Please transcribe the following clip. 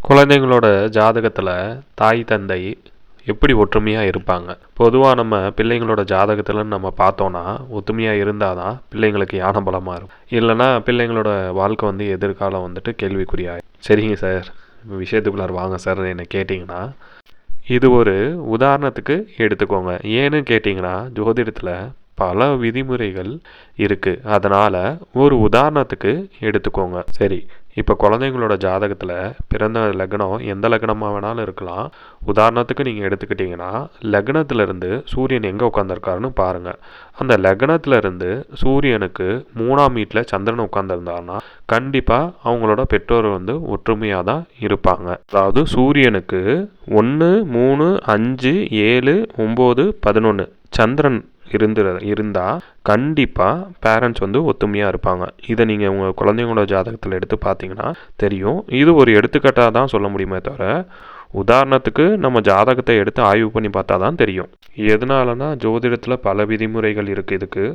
குழந்தைங்களோட ஜாதகத்தில் தாய் தந்தை எப்படி ஒற்றுமையாக இருப்பாங்க? பொதுவாக நம்ம பிள்ளைங்களோட ஜாதகத்தில் நம்ம பார்த்தோன்னா ஒற்றுமையாக இருந்தால் தான் பிள்ளைங்களுக்கு ஞான பலமாக இருக்கும். இல்லைன்னா பிள்ளைங்களோட வாழ்க்கை எதிர்காலம் கேள்விக்குறியாகும். சரிங்க சார், விஷயத்துக்குள்ளார வாங்க சார் என்ன கேட்டிங்கன்னா, இது ஒரு உதாரணத்துக்கு எடுத்துக்கோங்க. ஏன்னு கேட்டிங்கன்னா, ஜோதிடத்தில் பல விதிமுறைகள் இருக்குது. அதனால் ஒரு உதாரணத்துக்கு எடுத்துக்கோங்க. சரி, இப்போ குழந்தைங்களோட ஜாதகத்தில் பிறந்த லக்னம் எந்த லக்னமாக வேணாலும் இருக்கலாம். உதாரணத்துக்கு நீங்கள் எடுத்துக்கிட்டிங்கன்னா, லக்னத்திலிருந்து சூரியன் எங்கே உட்காந்துருக்காருன்னு பாருங்கள். அந்த லக்னத்திலிருந்து சூரியனுக்கு 3ஆம் வீட்டில் சந்திரன் உட்காந்துருந்தாருன்னா கண்டிப்பாக அவங்களோட பெற்றோர் ஒற்றுமையாக தான் இருப்பாங்க. அதாவது சூரியனுக்கு 1, 3, 5, 7, 9, 11 சந்திரன் இருந்தால் கண்டிப்பாக பேரண்ட்ஸ் ஒத்துமையாக இருப்பாங்க. இதை நீங்கள் உங்கள் குழந்தைங்களோட ஜாதகத்தில் எடுத்து பார்த்தீங்கன்னா தெரியும். இது ஒரு எடுத்துக்காட்டாக தான் சொல்ல முடியுமே தவிர, உதாரணத்துக்கு நம்ம ஜாதகத்தை எடுத்து ஆய்வு பண்ணி பார்த்தா தான் தெரியும். எதனாலனா ஜோதிடத்தில் பல விதிமுறைகள் இருக்குது. இதுக்கு